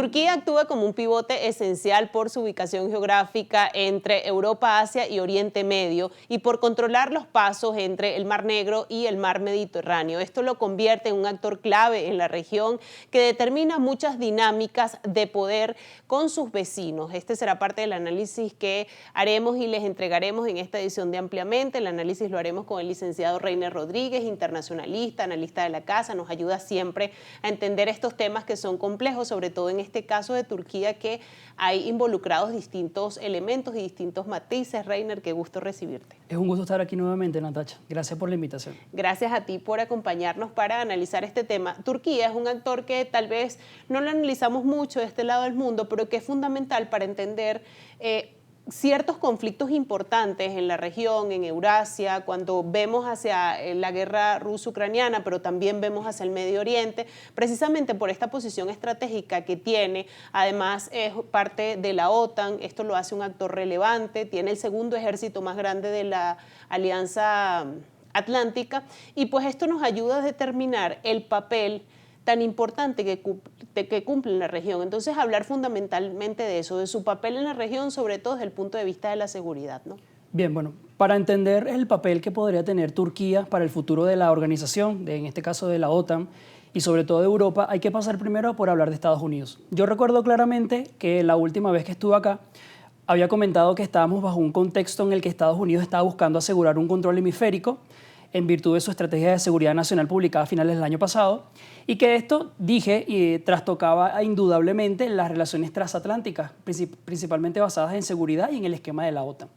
Turquía actúa como un pivote esencial por su ubicación geográfica entre Europa, Asia y Oriente Medio y por controlar los pasos entre el Mar Negro y el Mar Mediterráneo. Esto lo convierte en un actor clave en la región que determina muchas dinámicas de poder con sus vecinos. Este será parte del análisis que haremos y les entregaremos en esta edición de Ampliamente. El análisis lo haremos con el licenciado Reiner Rodríguez, internacionalista, analista de la casa. Nos ayuda siempre a entender estos temas que son complejos, sobre todo en este caso de Turquía, que hay involucrados distintos elementos y distintos matices. Reiner, qué gusto recibirte. Es un gusto estar aquí nuevamente, Natacha. Gracias por la invitación. Gracias a ti por acompañarnos para analizar este tema. Turquía es un actor que tal vez no lo analizamos mucho de este lado del mundo, pero que es fundamental para entender ciertos conflictos importantes en la región, en Eurasia, cuando vemos hacia la guerra ruso-ucraniana, pero también vemos hacia el Medio Oriente, precisamente por esta posición estratégica que tiene. Además, es parte de la OTAN, esto lo hace un actor relevante, tiene el segundo ejército más grande de la Alianza Atlántica, y pues esto nos ayuda a determinar el papel tan importante que cumple en la región. Entonces, hablar fundamentalmente de eso, de su papel en la región, sobre todo desde el punto de vista de la seguridad, ¿no? Bien, bueno, para entender el papel que podría tener Turquía para el futuro de la organización, en este caso de la OTAN, y sobre todo de Europa, hay que pasar primero por hablar de Estados Unidos. Yo recuerdo claramente que la última vez que estuve acá, había comentado que estábamos bajo un contexto en el que Estados Unidos estaba buscando asegurar un control hemisférico en virtud de su estrategia de seguridad nacional publicada a finales del año pasado, y que esto, dije, trastocaba indudablemente las relaciones transatlánticas, principalmente basadas en seguridad y en el esquema de la OTAN.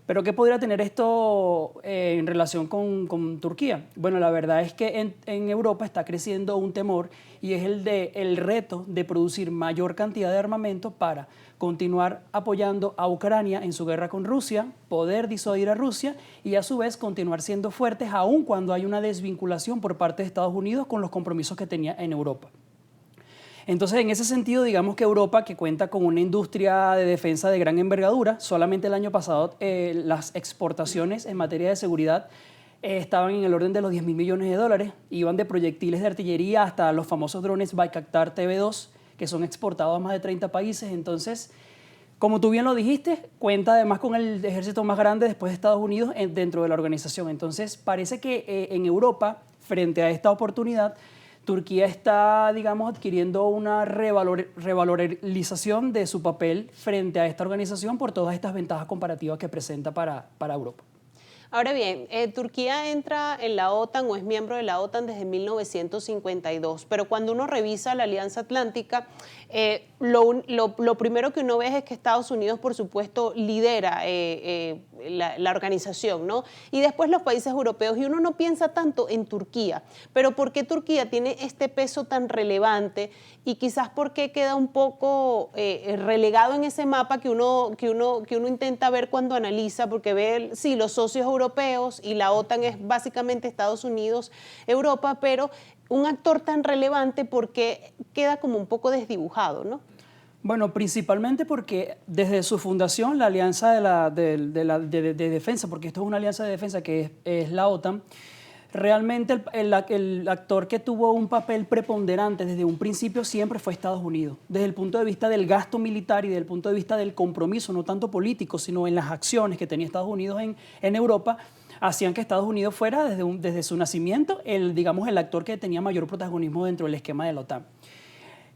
¿Pero qué podría tener esto en relación con Turquía? Bueno, la verdad es que en Europa está creciendo un temor, y es el reto de producir mayor cantidad de armamento para continuar apoyando a Ucrania en su guerra con Rusia, poder disuadir a Rusia y a su vez continuar siendo fuertes aun cuando hay una desvinculación por parte de Estados Unidos con los compromisos que tenía en Europa. Entonces, en ese sentido, digamos que Europa, que cuenta con una industria de defensa de gran envergadura, solamente el año pasado las exportaciones en materia de seguridad estaban en el orden de los 10.000 millones de dólares, iban de proyectiles de artillería hasta los famosos drones Bayraktar TB2, que son exportados a más de 30 países. Entonces, como tú bien lo dijiste, cuenta además con el ejército más grande después de Estados Unidos dentro de la organización. Entonces, parece que en Europa, frente a esta oportunidad, Turquía está, digamos, adquiriendo una revalorización de su papel frente a esta organización por todas estas ventajas comparativas que presenta para Europa. Ahora bien, Turquía entra en la OTAN o es miembro de la OTAN desde 1952, pero cuando uno revisa la Alianza Atlántica, lo primero que uno ve es que Estados Unidos, por supuesto, lidera la organización, ¿no? Y después los países europeos, y uno no piensa tanto en Turquía. Pero ¿por qué Turquía tiene este peso tan relevante? Y quizás por qué queda un poco relegado en ese mapa que uno intenta ver cuando analiza, porque ve, sí, los socios europeos y la OTAN es básicamente Estados Unidos, Europa, pero un actor tan relevante porque queda como un poco desdibujado, ¿no? Bueno, principalmente porque desde su fundación, la Alianza de Defensa, porque esto es una alianza de defensa que es la OTAN, realmente el actor que tuvo un papel preponderante desde un principio siempre fue Estados Unidos, desde el punto de vista del gasto militar y desde el punto de vista del compromiso, no tanto político, sino en las acciones que tenía Estados Unidos en Europa, hacían que Estados Unidos fuera desde su nacimiento digamos, el actor que tenía mayor protagonismo dentro del esquema de la OTAN.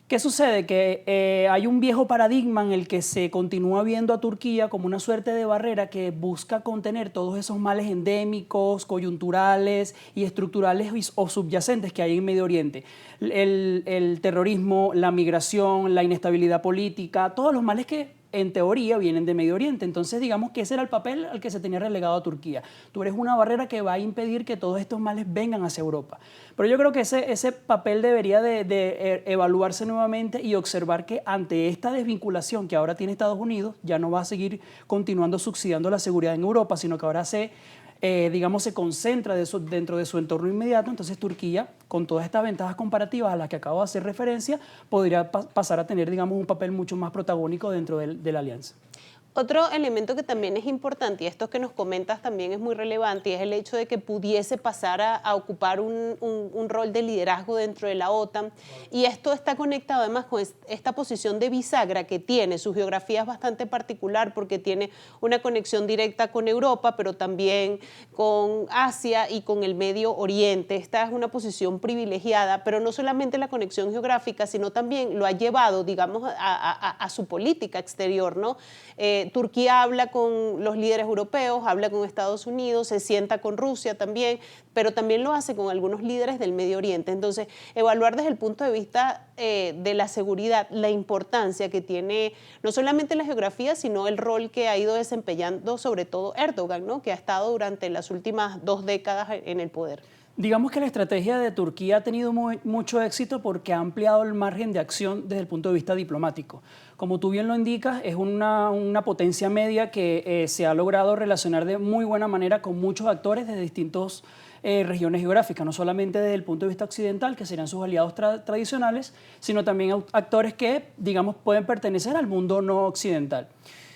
¿Qué sucede? Que hay un viejo paradigma en el que se continúa viendo a Turquía como una suerte de barrera que busca contener todos esos males endémicos, coyunturales y estructurales o subyacentes que hay en Medio Oriente. El terrorismo, la migración, la inestabilidad política, todos los males que en teoría vienen de Medio Oriente. Entonces, digamos que ese era el papel al que se tenía relegado a Turquía. Tú eres una barrera que va a impedir que todos estos males vengan hacia Europa. Pero yo creo que ese papel debería de evaluarse nuevamente y observar que ante esta desvinculación que ahora tiene Estados Unidos, ya no va a seguir continuando subsidiando la seguridad en Europa, sino que ahora digamos, se concentra dentro de su entorno inmediato. Entonces Turquía, con todas estas ventajas comparativas a las que acabo de hacer referencia, podría pasar a tener, digamos, un papel mucho más protagónico dentro de la alianza. Otro elemento que también es importante, y esto que nos comentas también es muy relevante, y es el hecho de que pudiese pasar a ocupar un rol de liderazgo dentro de la OTAN. Y esto está conectado además con esta posición de bisagra que tiene. Su geografía es bastante particular porque tiene una conexión directa con Europa, pero también con Asia y con el Medio Oriente. Esta es una posición privilegiada, pero no solamente la conexión geográfica, sino también lo ha llevado, digamos, a su política exterior, ¿no? Turquía habla con los líderes europeos, habla con Estados Unidos, se sienta con Rusia también, pero también lo hace con algunos líderes del Medio Oriente. Entonces, evaluar desde el punto de vista de la seguridad la importancia que tiene no solamente la geografía, sino el rol que ha ido desempeñando sobre todo Erdogan, ¿no? Que ha estado durante las últimas 2 décadas en el poder. Digamos que la estrategia de Turquía ha tenido mucho éxito porque ha ampliado el margen de acción desde el punto de vista diplomático. Como tú bien lo indicas, es una potencia media que se ha logrado relacionar de muy buena manera con muchos actores de distintas regiones geográficas, no solamente desde el punto de vista occidental, que serían sus aliados tradicionales, sino también actores que, digamos, pueden pertenecer al mundo no occidental.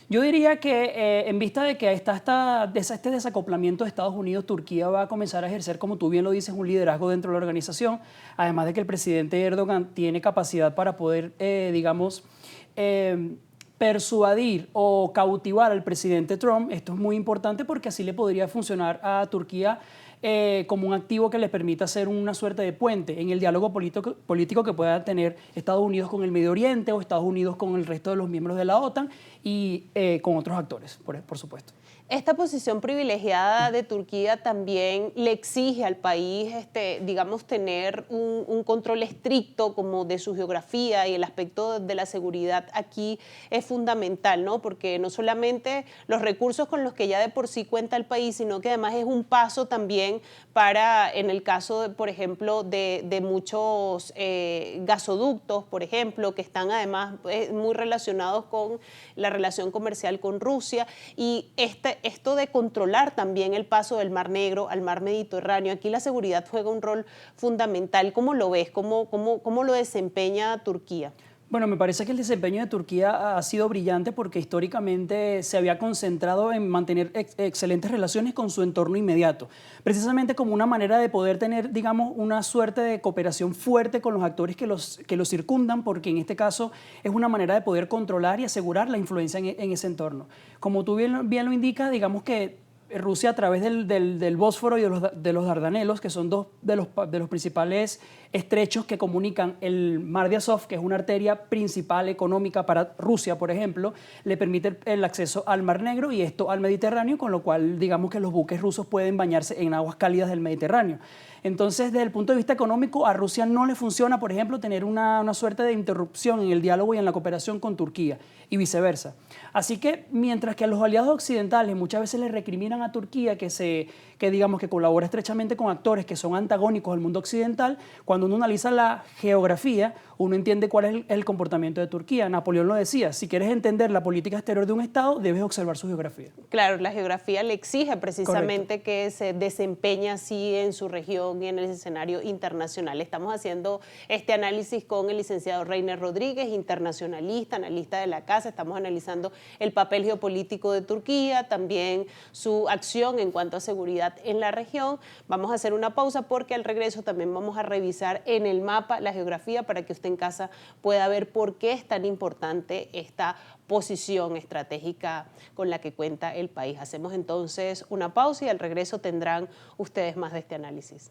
Yo diría que en vista de que está este desacoplamiento de Estados Unidos, Turquía va a comenzar a ejercer, como tú bien lo dices, un liderazgo dentro de la organización, además de que el presidente Erdogan tiene capacidad para poder, digamos, persuadir o cautivar al presidente Trump. Esto es muy importante porque así le podría funcionar a Turquía como un activo que le permita hacer una suerte de puente en el diálogo político que pueda tener Estados Unidos con el Medio Oriente o Estados Unidos con el resto de los miembros de la OTAN y con otros actores, por supuesto. Esta posición privilegiada de Turquía también le exige al país, digamos, tener un control estricto como de su geografía, y el aspecto de la seguridad aquí es fundamental, ¿no? Porque no solamente los recursos con los que ya de por sí cuenta el país, sino que además es un paso también para, en el caso, por ejemplo, de muchos gasoductos, por ejemplo, que están además muy relacionados con la relación comercial con Rusia, y esto de controlar también el paso del Mar Negro al Mar Mediterráneo. Aquí la seguridad juega un rol fundamental. ¿Cómo lo ves? ¿Cómo lo desempeña Turquía? Bueno, me parece que el desempeño de Turquía ha sido brillante porque históricamente se había concentrado en mantener excelentes relaciones con su entorno inmediato, precisamente como una manera de poder tener, digamos, una suerte de cooperación fuerte con los actores que los circundan, porque en este caso es una manera de poder controlar y asegurar la influencia en ese entorno. Como tú bien lo indicas, digamos que Rusia, a través del Bósforo y de los Dardanelos, que son dos de los principales estrechos que comunican el Mar de Azov, que es una arteria principal económica para Rusia, por ejemplo, le permite el acceso al Mar Negro y esto al Mediterráneo, con lo cual digamos que los buques rusos pueden bañarse en aguas cálidas del Mediterráneo. Entonces, desde el punto de vista económico, a Rusia no le funciona, por ejemplo, tener una suerte de interrupción en el diálogo y en la cooperación con Turquía y viceversa. Así que, mientras que a los aliados occidentales muchas veces le recriminan a Turquía que digamos que colabora estrechamente con actores que son antagónicos al mundo occidental, cuando uno analiza la geografía, uno entiende cuál es el comportamiento de Turquía. Napoleón lo decía, si quieres entender la política exterior de un Estado, debes observar su geografía. Claro, la geografía le exige precisamente Correcto. que se desempeñe así en su región y en el escenario internacional. Estamos haciendo este análisis con el licenciado Reiner Rodríguez, internacionalista, analista de la casa. Estamos analizando el papel geopolítico de Turquía, también su acción en cuanto a seguridad en la región. Vamos a hacer una pausa porque al regreso también vamos a revisar en el mapa la geografía para que usted en casa pueda ver por qué es tan importante esta posición estratégica con la que cuenta el país. Hacemos entonces una pausa y al regreso tendrán ustedes más de este análisis.